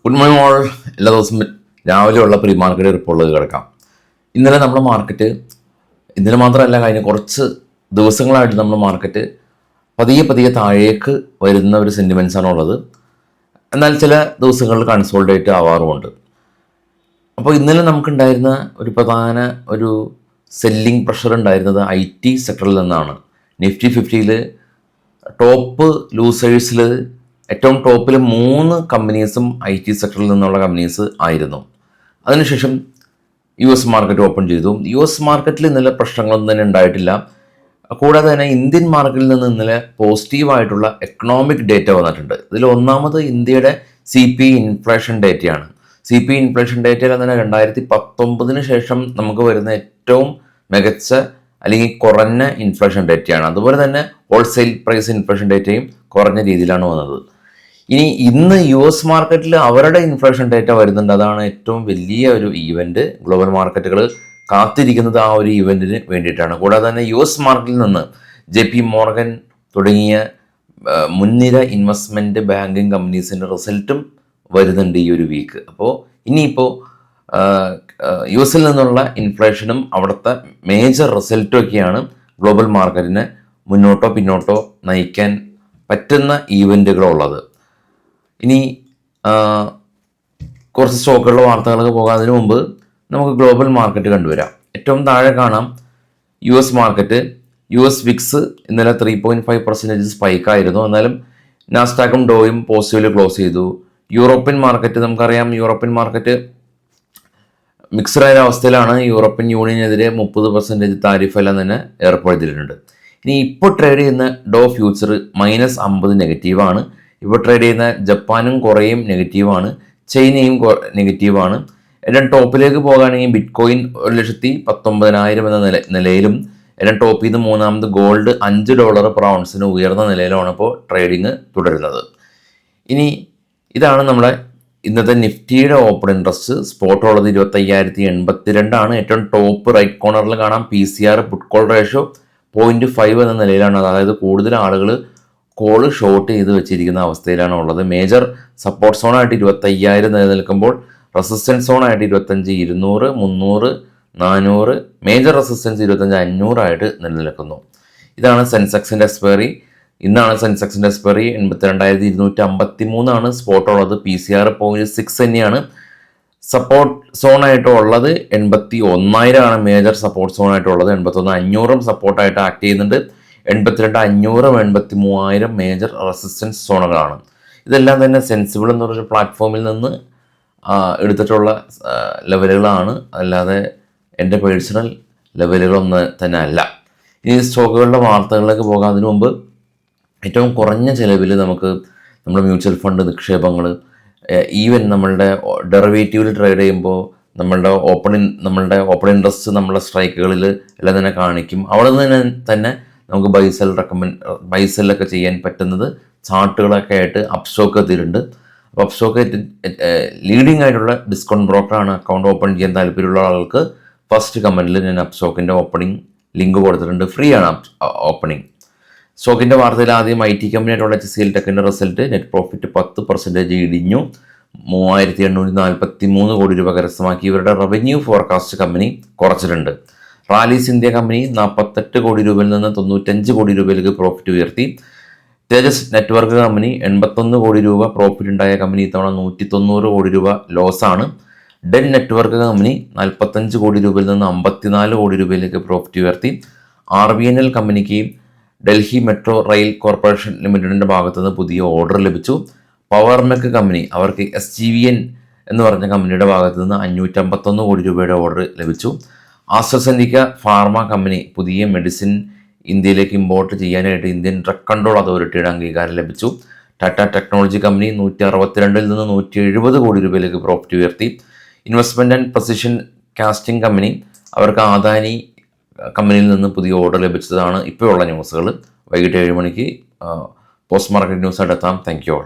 Good morning all. എല്ലാ ദിവസവും രാവിലെയുള്ള പ്രീ മാർക്കറ്റ് റിപ്പോർട്ടുകൾ കിടക്കാം. ഇന്നലെ നമ്മുടെ മാർക്കറ്റ്, ഇന്നലെ മാത്രമല്ല കഴിഞ്ഞ കുറച്ച് ദിവസങ്ങളായിട്ട് നമ്മുടെ മാർക്കറ്റ് പതിയെ താഴേക്ക് വരുന്ന ഒരു സെൻറ്റിമെൻസാണ് ഉള്ളത്. എന്നാൽ ചില ദിവസങ്ങളിൽ കൺസോൾഡേറ്റ് ആവാറുമുണ്ട്. അപ്പോൾ ഇന്നലെ നമുക്കുണ്ടായിരുന്ന ഒരു പ്രധാന ഒരു സെല്ലിംഗ് പ്രഷർ ഉണ്ടായിരുന്നത് IT സെക്ടറിൽ നിന്നാണ്. നിഫ്റ്റി 50യിൽ ടോപ്പ് ലൂസേഴ്സിൽ ഏറ്റവും ടോപ്പിൽ 3 കമ്പനീസും IT സെക്ടറിൽ നിന്നുള്ള കമ്പനീസ് ആയിരുന്നു. അതിനുശേഷം US മാർക്കറ്റ് ഓപ്പൺ ചെയ്തു. US മാർക്കറ്റിൽ ഇന്നലെ പ്രശ്നങ്ങളൊന്നും തന്നെ ഉണ്ടായിട്ടില്ല. കൂടാതെ തന്നെ ഇന്ത്യൻ മാർക്കറ്റിൽ നിന്ന് ഇന്നലെ പോസിറ്റീവായിട്ടുള്ള എക്കണോമിക് ഡേറ്റ വന്നിട്ടുണ്ട്. ഇതിൽ ഒന്നാമത് ഇന്ത്യയുടെ CPI ഇൻഫ്ലേഷൻ ഡേറ്റയാണ്. CPI ഇൻഫ്ലേഷൻ ഡേറ്റയിൽ തന്നെ 2019 ശേഷം നമുക്ക് വരുന്ന ഏറ്റവും മികച്ച അല്ലെങ്കിൽ കുറഞ്ഞ ഇൻഫ്ലേഷൻ ഡേറ്റയാണ്. അതുപോലെ തന്നെ ഹോൾസെയിൽ പ്രൈസ് ഇൻഫ്ലേഷൻ ഡേറ്റയും കുറഞ്ഞ രീതിയിലാണ് വന്നത്. ഇനി ഇന്ന് US മാർക്കറ്റിൽ അവരുടെ ഇൻഫ്ലേഷൻ ഡേറ്റ വരുന്നുണ്ട്. അതാണ് ഏറ്റവും വലിയ ഒരു ഈവൻറ്റ്. ഗ്ലോബൽ മാർക്കറ്റുകൾ കാത്തിരിക്കുന്നത് ആ ഒരു ഈവൻറ്റിന് വേണ്ടിയിട്ടാണ്. കൂടാതെ തന്നെ US മാർക്കറ്റിൽ നിന്ന് JP മോർഗൻ തുടങ്ങിയ മുൻനിര ഇൻവെസ്റ്റ്മെൻറ്റ് ബാങ്കിങ് കമ്പനീസിൻ്റെ റിസൾട്ടും വരുന്നുണ്ട് ഈ ഒരു വീക്ക്. അപ്പോൾ ഇനിയിപ്പോൾ US നിന്നുള്ള ഇൻഫ്ലേഷനും അവിടുത്തെ മേജർ റിസൾട്ടും ഒക്കെയാണ് ഗ്ലോബൽ മാർക്കറ്റിനെ മുന്നോട്ടോ പിന്നോട്ടോ നയിക്കാൻ പറ്റുന്ന ഈവൻറ്റുകളുള്ളത്. ഇനി കുറച്ച് സ്റ്റോക്കുകളുടെ വാർത്തകളൊക്കെ പോകാതിന് മുമ്പ് നമുക്ക് ഗ്ലോബൽ മാർക്കറ്റ് കണ്ടുവരാം. ഏറ്റവും താഴെ കാണാം US മാർക്കറ്റ്. US വിക്സ് ഇന്നലെ 3.5% സ്പൈക്കായിരുന്നു. എന്നാലും നാസ്ഡാക്കും ഡോയും പോസിറ്റീവിൽ ക്ലോസ് ചെയ്തു. യൂറോപ്യൻ മാർക്കറ്റ് നമുക്കറിയാം, യൂറോപ്യൻ മാർക്കറ്റ് മിക്സഡ് ആയ അവസ്ഥയിലാണ്. യൂറോപ്യൻ യൂണിയനെതിരെ 30% താരിഫ് എല്ലാം തന്നെ ഏർപ്പെടുത്തിയിട്ടുണ്ട്. ഇനി ഇപ്പോൾ ട്രേഡ് ചെയ്യുന്ന ഡോ ഫ്യൂച്ചർ -50 നെഗറ്റീവാണ്. ഇപ്പോൾ ട്രേഡ് ചെയ്യുന്ന ജപ്പാനും കൊറിയയും നെഗറ്റീവാണ്, ചൈനയും നെഗറ്റീവാണ്. ഏറ്റവും ടോപ്പിലേക്ക് പോകുകയാണെങ്കിൽ ബിറ്റ്കോയിൻ 1,19,000 എന്ന നിലയിലും ഏറ്റവും ടോപ്പിൽ നിന്ന് മൂന്നാമത് ഗോൾഡ് $5 per ounce ഉയർന്ന നിലയിലാണ് ഇപ്പോൾ ട്രേഡിങ് തുടരുന്നത്. ഇനി ഇതാണ് നമ്മുടെ ഇന്നത്തെ നിഫ്റ്റിയുടെ ഓപ്പൺ ഇൻട്രസ്റ്റ്. സ്പോട്ട് ഉള്ളത് 25,082 ഏറ്റവും ടോപ്പ് റൈറ്റ് കോർണറിൽ കാണാം PCR പുട്ട് കോൾ റേഷ്യോ 0.5 എന്ന നിലയിലാണ്. അതായത് കൂടുതൽ ആളുകൾ കോള് ഷോർട്ട് ചെയ്ത് വെച്ചിരിക്കുന്ന അവസ്ഥയിലാണ് ഉള്ളത്. മേജർ സപ്പോർട്ട് സോണായിട്ട് 25,000 നിലനിൽക്കുമ്പോൾ റെസിസ്റ്റൻസ് സോണായിട്ട് 25,200, 300, 400, മേജർ റെസിസ്റ്റൻസ് 25,500 നിലനിൽക്കുന്നു. ഇതാണ് സെൻസെക്സിൻ്റെ എക്സ്പയറി. ഇന്നാണ് സെൻസെക്സിൻ്റെ എക്സ്പയറി. 82,253 സ്പോട്ട് ഉള്ളത്. PCR 0.6 തന്നെയാണ്. സപ്പോർട്ട് സോണായിട്ട് ഉള്ളത് 81,000 മേജർ സപ്പോർട്ട് സോണായിട്ടുള്ളത്. 81,500 സപ്പോർട്ടായിട്ട് ആക്ട് ചെയ്യുന്നുണ്ട്. 82,500, 83,000 മേജർ റെസിസ്റ്റൻസ് സോണുകളാണ്. ഇതെല്ലാം തന്നെ സെൻസിബിൾ എന്ന് പറഞ്ഞ പ്ലാറ്റ്ഫോമിൽ നിന്ന് എടുത്തിട്ടുള്ള ലെവലുകളാണ്, അല്ലാതെ എൻ്റെ പേഴ്സണൽ ലെവലുകളൊന്നും തന്നെ അല്ല. ഈ സ്റ്റോക്കുകളുടെ വാർത്തകളിലേക്ക് പോകാതിന് മുമ്പ് ഏറ്റവും കുറഞ്ഞ ചിലവിൽ നമുക്ക് നമ്മുടെ മ്യൂച്വൽ ഫണ്ട് നിക്ഷേപങ്ങൾ, ഈവൻ നമ്മളുടെ ഡെറിവേറ്റീവിൽ ട്രേഡ് ചെയ്യുമ്പോൾ നമ്മളുടെ ഓപ്പൺ ഇൻട്രസ്റ്റ് നമ്മളുടെ സ്ട്രൈക്കുകളിൽ എല്ലാം തന്നെ കാണിക്കും. അവിടെ നിന്ന് തന്നെ നമുക്ക് ബൈസെല്ലൊക്കെ ചെയ്യാൻ പറ്റുന്നത് ചാർട്ടുകളൊക്കെ ആയിട്ട് അപ്സ്റ്റോക്ക് എത്തിയിട്ടുണ്ട്. അപ്പോൾ അപ്സ്റ്റോക്ക് ലീഡിംഗ് ആയിട്ടുള്ള ഡിസ്കൗണ്ട് ബ്രോക്കറാണ്. അക്കൗണ്ട് ഓപ്പൺ ചെയ്യാൻ താല്പര്യമുള്ള ആൾക്ക് ഫസ്റ്റ് കമൻറ്റിൽ ഞാൻ അപ്സ്റ്റോക്കിൻ്റെ ഓപ്പണിംഗ് ലിങ്ക് കൊടുത്തിട്ടുണ്ട്. ഫ്രീ ആണ് ഓപ്പണിംഗ്. സ്റ്റോക്കിൻ്റെ വാർത്തയിൽ ആദ്യം IT കമ്പനി ആയിട്ടുള്ള HCL ടെക്കിൻ്റെ റിസൾട്ട്. നെറ്റ് പ്രോഫിറ്റ് 10% ഇടിഞ്ഞു. 3,843 കോടി രൂപ കരസ്ഥമാക്കി. ഇവരുടെ റവന്യൂ ഫോർകാസ്റ്റ് കമ്പനി കുറച്ചിട്ടുണ്ട്. റാലീസ് ഇന്ത്യ കമ്പനി 48 കോടി രൂപയിൽ നിന്ന് 95 കോടി രൂപയിലേക്ക് പ്രോഫിറ്റ് ഉയർത്തി. തേജസ് നെറ്റ്വർക്ക് കമ്പനി 81 കോടി രൂപ പ്രോഫിറ്റ് ഉണ്ടായ കമ്പനി ഇത്തവണ 190 കോടി രൂപ ലോസാണ്. ഡെൻ നെറ്റ്വർക്ക് കമ്പനി 45 കോടി രൂപയിൽ നിന്ന് 54 കോടി രൂപയിലേക്ക് പ്രോഫിറ്റ് ഉയർത്തി. RVNL കമ്പനിക്ക് ഡൽഹി മെട്രോ റെയിൽ കോർപ്പറേഷൻ ലിമിറ്റഡിൻ്റെ ഭാഗത്തു നിന്ന് പുതിയ ഓർഡർ ലഭിച്ചു. പവർമെക് കമ്പനി, അവർക്ക് SGVN എന്ന് പറഞ്ഞ കമ്പനിയുടെ ഭാഗത്തു നിന്ന് 551 കോടി രൂപയുടെ ഓർഡർ ലഭിച്ചു. ആസ്ട്രസെനിക്ക ഫാർമ കമ്പനി പുതിയ മെഡിസിൻ ഇന്ത്യയിലേക്ക് ഇമ്പോർട്ട് ചെയ്യാനായിട്ട് ഇന്ത്യൻ ഡ്രഗ് കൺട്രോൾ അതോറിറ്റിയുടെ അംഗീകാരം ലഭിച്ചു. ടാറ്റ ടെക്നോളജി കമ്പനി 162 നിന്ന് 170 കോടി രൂപയിലേക്ക് പ്രോഫിറ്റ് ഉയർത്തി. Investment and precision casting company, അവർക്ക് ആദാനി കമ്പനിയിൽ നിന്ന് പുതിയ ഓർഡർ ലഭിച്ചതാണ് ഇപ്പോഴുള്ള ന്യൂസുകൾ. വൈകിട്ട് 7 മണിക്ക് പോസ്റ്റ് മാർക്കറ്റ് ന്യൂസായിട്ട് എത്താം. Thank you all.